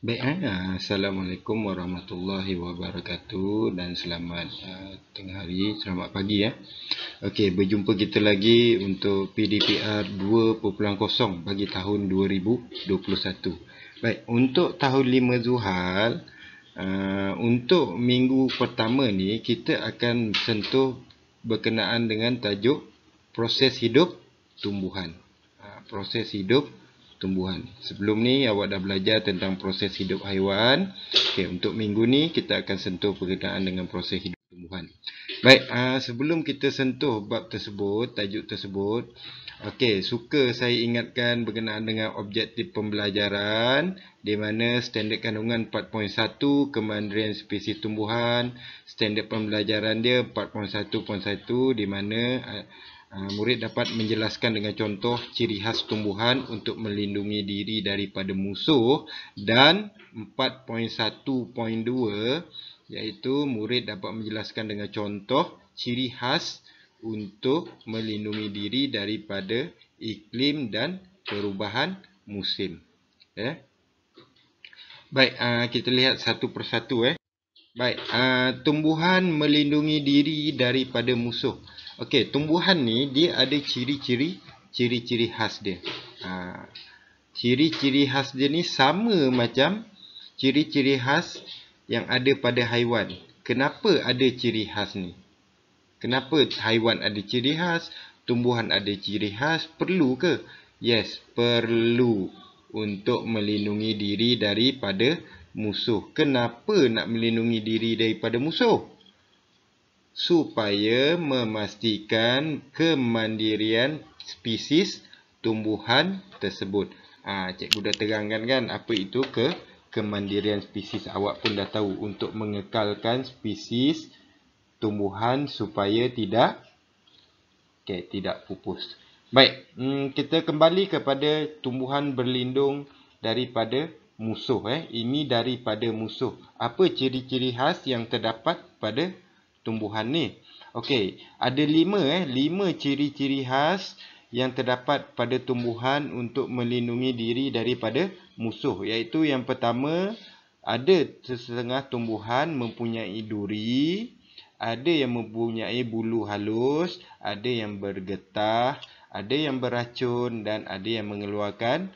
Baik, Assalamualaikum warahmatullahi wabarakatuh dan selamat tengah hari, selamat pagi ya. Okey, berjumpa kita lagi untuk PDPR 2.0 bagi tahun 2021. Baik, untuk tahun 5 Zuhal, untuk minggu pertama ni kita akan sentuh berkenaan dengan tajuk proses hidup tumbuhan. Proses hidup tumbuhan. Sebelum ni awak dah belajar tentang proses hidup haiwan. Okey, untuk minggu ni kita akan sentuh berkenaan dengan proses hidup tumbuhan. Baik, sebelum kita sentuh bab tersebut, tajuk tersebut, okey, suka saya ingatkan berkenaan dengan objektif pembelajaran di mana standard kandungan 4.1 kemandirian spesies tumbuhan, standard pembelajaran dia 4.1.1 di mana murid dapat menjelaskan dengan contoh ciri khas tumbuhan untuk melindungi diri daripada musuh, dan 4.1.2 iaitu murid dapat menjelaskan dengan contoh ciri khas untuk melindungi diri daripada iklim dan perubahan musim. Baik, kita lihat satu persatu. Baik, tumbuhan melindungi diri daripada musuh. Okey, tumbuhan ni dia ada ciri-ciri khas dia. Ciri-ciri khas dia ni sama macam ciri-ciri khas yang ada pada haiwan. Kenapa ada ciri khas ni? Kenapa haiwan ada ciri khas, tumbuhan ada ciri khas? Perlu ke? Yes, perlu untuk melindungi diri daripada musuh. Kenapa nak melindungi diri daripada musuh? Supaya memastikan kemandirian spesies tumbuhan tersebut. Cikgu dah terangkan kan apa itu kemandirian spesies. Awak pun dah tahu, untuk mengekalkan spesies tumbuhan supaya tidak pupus. Baik, kita kembali kepada tumbuhan berlindung daripada musuh. Ini daripada musuh. Apa ciri-ciri khas yang terdapat pada tumbuhan ni? Okey, ada 5 ciri-ciri khas yang terdapat pada tumbuhan untuk melindungi diri daripada musuh. Iaitu yang pertama, ada setengah tumbuhan mempunyai duri, ada yang mempunyai bulu halus, ada yang bergetah, ada yang beracun dan ada yang mengeluarkan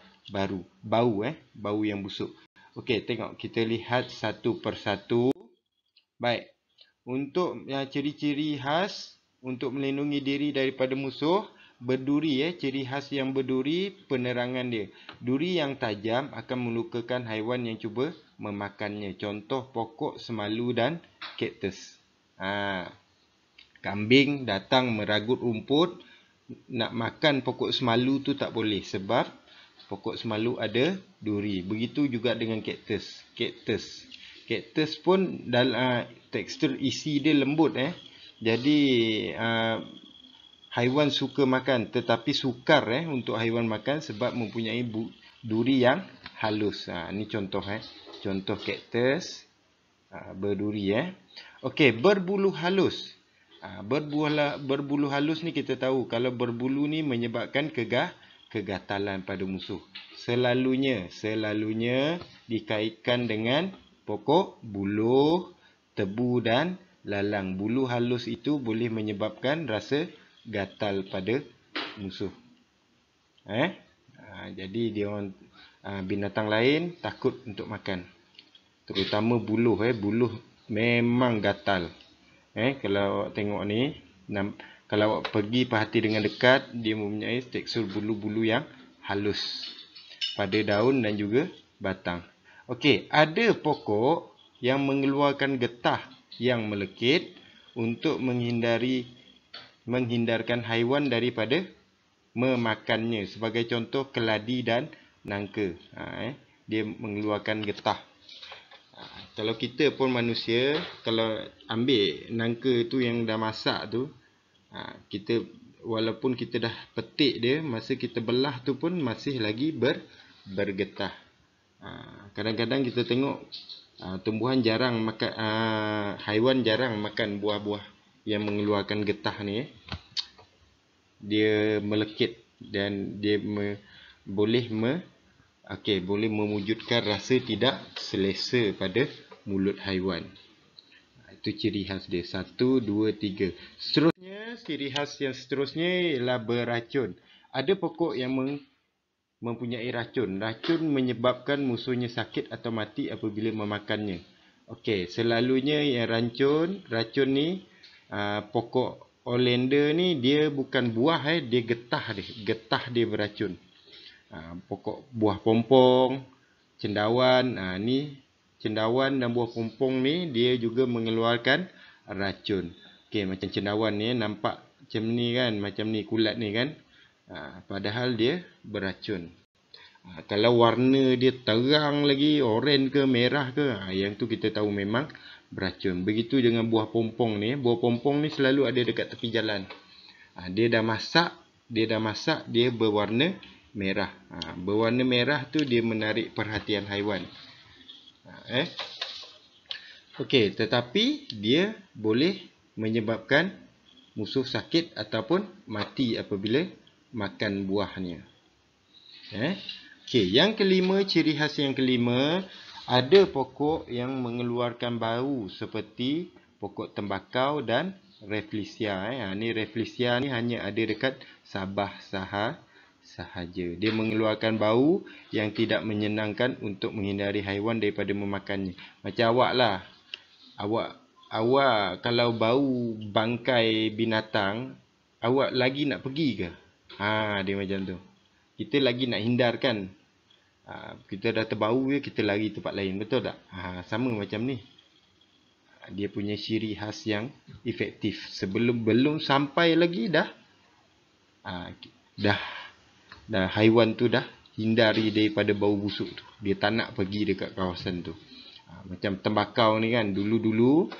bau yang busuk. Okey, tengok, kita lihat satu persatu. Baik, untuk ciri-ciri khas untuk melindungi diri daripada musuh, berduri. Ciri khas yang berduri, penerangan dia. Duri yang tajam akan melukakan haiwan yang cuba memakannya. Contoh pokok semalu dan kaktus. Kambing datang meragut rumput, nak makan pokok semalu tu tak boleh sebab pokok semalu ada duri. Begitu juga dengan kaktus. Kaktus pun dalam tekstur isi dia lembut. Jadi haiwan suka makan, tetapi sukar untuk haiwan makan sebab mempunyai duri yang halus. Ini contoh. Contoh kaktus berduri. Okey, berbulu halus. Berbulu halus ni kita tahu kalau berbulu ni menyebabkan kegatalan pada musuh. Selalunya dikaitkan dengan pokok, buluh, tebu dan lalang. Bulu halus itu boleh menyebabkan rasa gatal pada musuh. Jadi dia orang binatang lain takut untuk makan. Terutama buluh. Buluh memang gatal. Kalau awak tengok ni, kalau awak pergi perhati dengan dekat, dia mempunyai tekstur bulu-bulu yang halus pada daun dan juga batang. Okey, ada pokok yang mengeluarkan getah yang melekit untuk menghindarkan haiwan daripada memakannya. Sebagai contoh, keladi dan nangka. Dia mengeluarkan getah. Kalau kita pun manusia, kalau ambil nangka tu yang dah masak tu, kita walaupun kita dah petik dia, masa kita belah tu pun masih lagi bergetah. Kadang-kadang kita tengok tumbuhan jarang makan, haiwan jarang makan buah-buah yang mengeluarkan getah ni. Dia melekit dan dia boleh memwujudkan rasa tidak selesa pada mulut haiwan. Itu ciri khas dia. 1, 2, 3. Seterusnya, ciri khas yang seterusnya ialah beracun. Ada pokok yang mempunyai racun. Racun menyebabkan musuhnya sakit atau mati apabila memakannya. Okey, selalunya yang racun ni, pokok oleander ni dia bukan buah, dia getah dia. Getah dia beracun. Pokok buah pompong, cendawan, ni cendawan dan buah pompong ni dia juga mengeluarkan racun. Okey, macam cendawan ni nampak macam ni kan, macam ni kulat ni kan. Padahal dia beracun. Kalau warna dia terang lagi, oranye ke merah ke, yang tu kita tahu memang beracun. Begitu dengan buah pompong ni. Buah pompong ni selalu ada dekat tepi jalan. Dia dah masak, dia berwarna merah. Berwarna merah tu dia menarik perhatian haiwan. Okey, tetapi dia boleh menyebabkan musuh sakit ataupun mati apabila makan buahnya. Okey, yang kelima, ciri khas yang kelima, ada pokok yang mengeluarkan bau seperti pokok tembakau dan Rafflesia. Ni Rafflesia ni hanya ada dekat Sabah sahaja. Dia mengeluarkan bau yang tidak menyenangkan untuk menghindari haiwan daripada memakannya. Macam awak lah. Awak kalau bau bangkai binatang, awak lagi nak pergi ke? Dia macam tu. Kita lagi nak hindarkan. Kita dah terbau je, kita lari tempat lain. Betul tak? Sama macam ni. Dia punya ciri khas yang efektif. Belum sampai lagi dah haiwan tu dah hindari daripada bau busuk tu. Dia tak nak pergi dekat kawasan tu. Macam tembakau ni kan, dulu-dulu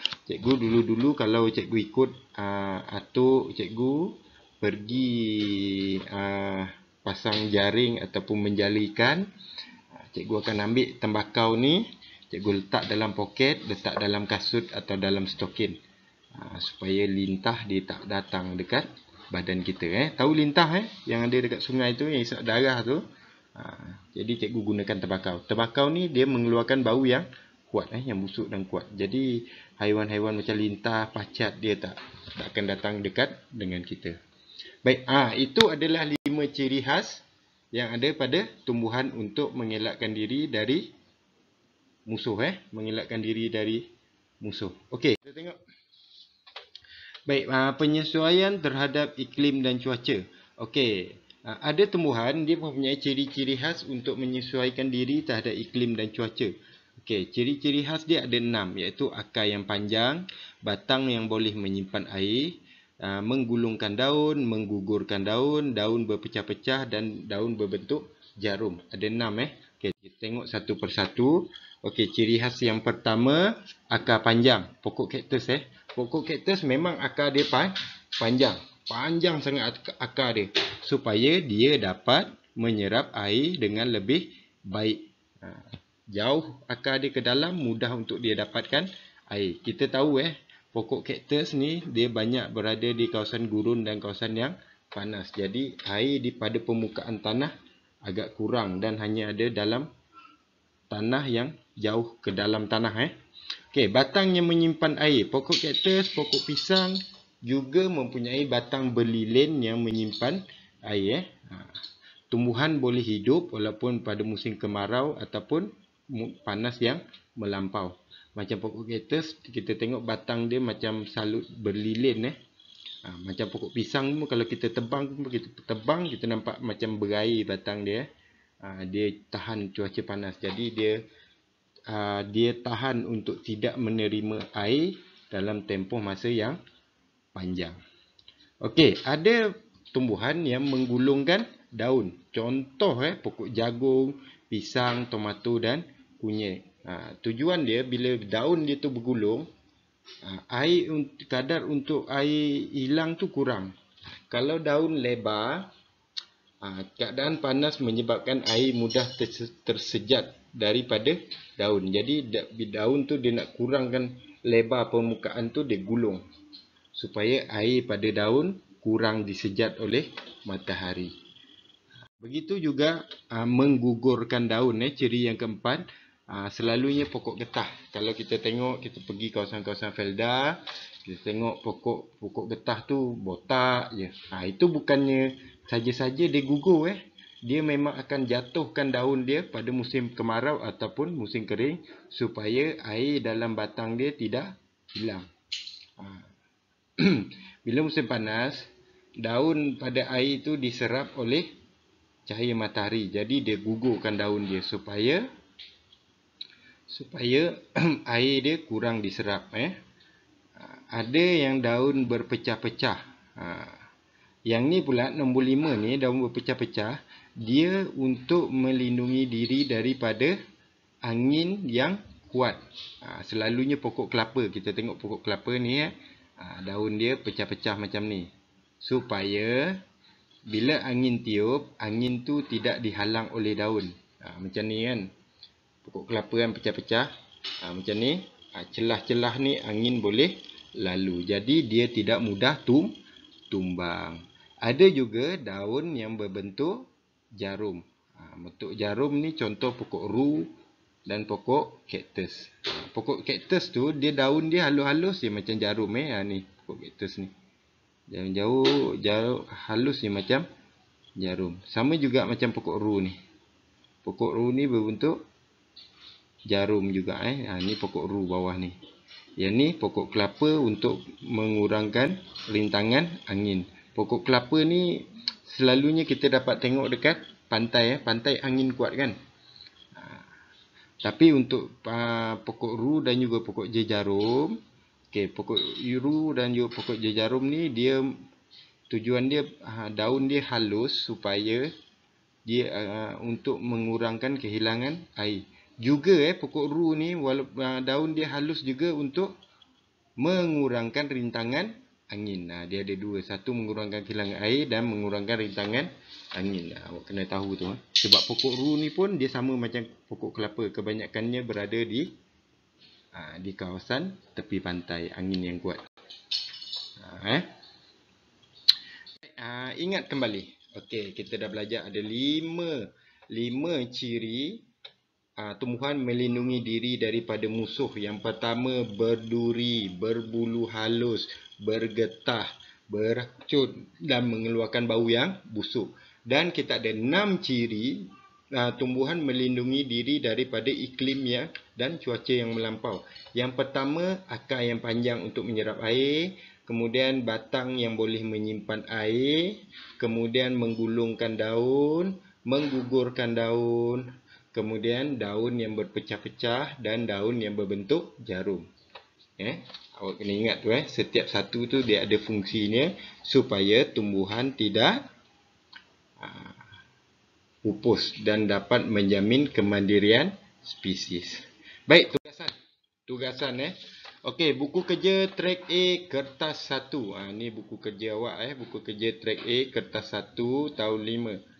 kalau cikgu ikut atuk cikgu pergi pasang jaring ataupun menjala ikan, cikgu akan ambil tembakau ni, cikgu letak dalam poket, letak dalam kasut atau dalam stokin, supaya lintah dia tak datang dekat badan kita. Tahu lintah yang ada dekat sungai tu, yang isap darah tu. Jadi cikgu gunakan tembakau. Tembakau ni dia mengeluarkan bau yang kuat, yang busuk dan kuat. Jadi haiwan-haiwan macam lintah, pacat, dia tak akan datang dekat dengan kita. Baik, itu adalah 5 ciri khas yang ada pada tumbuhan untuk mengelakkan diri dari musuh. Mengelakkan diri dari musuh. Okey, kita tengok. Baik, penyesuaian terhadap iklim dan cuaca. Okey, ada tumbuhan dia mempunyai ciri-ciri khas untuk menyesuaikan diri terhadap iklim dan cuaca. Okey, ciri-ciri khas dia ada 6, iaitu akar yang panjang, batang yang boleh menyimpan air, menggulungkan daun, menggugurkan daun, daun berpecah-pecah dan daun berbentuk jarum. Ada 6. Okey, kita tengok satu persatu. Okey, ciri khas yang pertama, akar panjang. Pokok kaktus. Pokok kaktus memang akar dia panjang. Panjang sangat akar dia, supaya dia dapat menyerap air dengan lebih baik. Jauh akar dia ke dalam, mudah untuk dia dapatkan air. Kita tahu pokok kaktus ni dia banyak berada di kawasan gurun dan kawasan yang panas. Jadi air di pada permukaan tanah agak kurang dan hanya ada dalam tanah yang jauh ke dalam tanah. Okey, batang yang menyimpan air. Pokok kaktus, pokok pisang juga mempunyai batang berlilin yang menyimpan air. Tumbuhan boleh hidup walaupun pada musim kemarau ataupun panas yang melampau. Macam pokok kaktus, kita tengok batang dia macam salut berlilin. Macam pokok pisang pun kalau kita tebang, kita nampak macam berair batang dia. Dia tahan cuaca panas. Jadi dia tahan untuk tidak menerima air dalam tempoh masa yang panjang. Okey, ada tumbuhan yang menggulungkan daun. Contoh pokok jagung, pisang, tomato dan kunyit. Tujuan dia bila daun dia tu bergulung, air kadar untuk air hilang tu kurang. Kalau daun lebar, keadaan panas menyebabkan air mudah tersejat daripada daun. Jadi daun tu dia nak kurangkan lebar permukaan tu, dia gulung supaya air pada daun kurang disejat oleh matahari. Begitu juga menggugurkan daun. Ciri yang keempat, selalunya pokok getah. Kalau kita tengok, kita pergi kawasan-kawasan Felda, kita tengok pokok getah tu botak je. Itu bukannya saja-saja dia gugur. Dia memang akan jatuhkan daun dia pada musim kemarau ataupun musim kering supaya air dalam batang dia tidak hilang. Bila musim panas, daun pada air itu diserap oleh cahaya matahari. Jadi dia gugurkan daun dia supaya air dia kurang diserap. Ada yang daun berpecah-pecah. Yang ni pula nombor 5 ni, daun berpecah-pecah, dia untuk melindungi diri daripada angin yang kuat. Selalunya pokok kelapa. Kita tengok pokok kelapa ni, daun dia pecah-pecah macam ni. Supaya bila angin tiup, angin tu tidak dihalang oleh daun. Macam ni kan. Pokok kelapa kan pecah-pecah. Macam ni. Celah-celah ni angin boleh lalu. Jadi dia tidak mudah tumbang. Ada juga daun yang berbentuk jarum. Bentuk jarum ni contoh pokok ru dan pokok kaktus. Pokok kaktus tu dia daun dia halus-halus je macam jarum. Ni pokok kaktus ni. Jauh halus je macam jarum. Sama juga macam pokok ru ni. Pokok ru ni berbentuk jarum juga. Ni pokok ru bawah ni. Yang ni pokok kelapa untuk mengurangkan rintangan angin. Pokok kelapa ni selalunya kita dapat tengok dekat pantai. Pantai angin kuat kan. Tapi untuk pokok ru dan juga pokok jejarum, pokok ru dan juga pokok jejarum ni, dia tujuan dia daun dia halus supaya dia untuk mengurangkan kehilangan air. Juga pokok ru ni daun dia halus juga untuk mengurangkan rintangan angin. Dia ada dua, satu mengurangkan kehilangan air dan mengurangkan rintangan angin. Awak kena tahu tu. Sebab pokok ru ni pun dia sama macam pokok kelapa, kebanyakannya berada di kawasan tepi pantai, angin yang kuat. Ingat kembali. Okey, kita dah belajar ada 5 ciri tumbuhan melindungi diri daripada musuh. Yang pertama, berduri, berbulu halus, bergetah, beracun dan mengeluarkan bau yang busuk. Dan kita ada 6 ciri tumbuhan melindungi diri daripada iklim dan cuaca yang melampau. Yang pertama, akar yang panjang untuk menyerap air. Kemudian batang yang boleh menyimpan air. Kemudian menggulungkan daun, menggugurkan daun. Kemudian daun yang berpecah-pecah dan daun yang berbentuk jarum. Awak kena ingat tu. Setiap satu tu dia ada fungsinya supaya tumbuhan tidak pupus dan dapat menjamin kemandirian spesies. Baik, tugasan. Okey, buku kerja track A kertas 1. Ni buku kerja awak. Buku kerja track A kertas 1 tahun 5.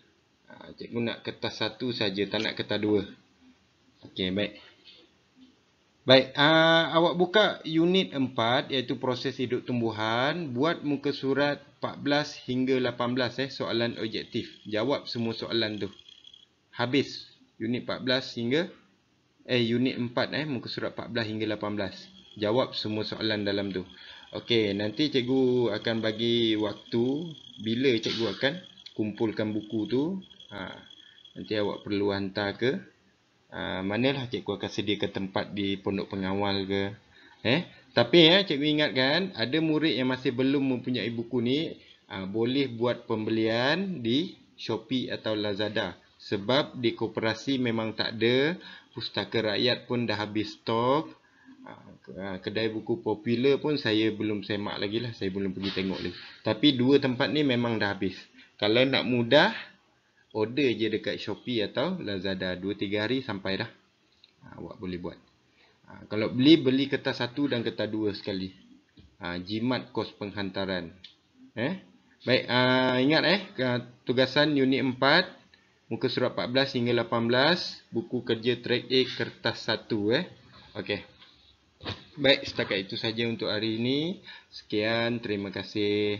Cikgu nak kertas 1 saja, tak nak kertas 2. Okey, baik. Baik, awak buka unit 4 iaitu proses hidup tumbuhan. Buat muka surat 14 hingga 18 soalan objektif. Jawab semua soalan tu. Habis unit 14 hingga unit 4 muka surat 14 hingga 18. Jawab semua soalan dalam tu. Okey, nanti cikgu akan bagi waktu bila cikgu akan kumpulkan buku tu. Nanti awak perlu hantar ke manalah cikgu akan sediakan tempat di pondok pengawal ke. Tapi cikgu ingatkan, ada murid yang masih belum mempunyai buku ni, boleh buat pembelian di Shopee atau Lazada. Sebab di koperasi memang tak ada, Pustaka Rakyat pun dah habis stok. Kedai buku popular pun saya belum semak lagi lah, saya belum pergi tengok lagi. Tapi 2 tempat ni memang dah habis. Kalau nak mudah, order je dekat Shopee atau Lazada, 2-3 hari sampai dah. Awak boleh buat. Kalau beli kertas 1 dan kertas 2 sekali. Jimat kos penghantaran. Baik, ingat tugasan unit 4, muka surat 14 hingga 18, buku kerja track A kertas 1. Okey. Baik, setakat itu saja untuk hari ini. Sekian, terima kasih.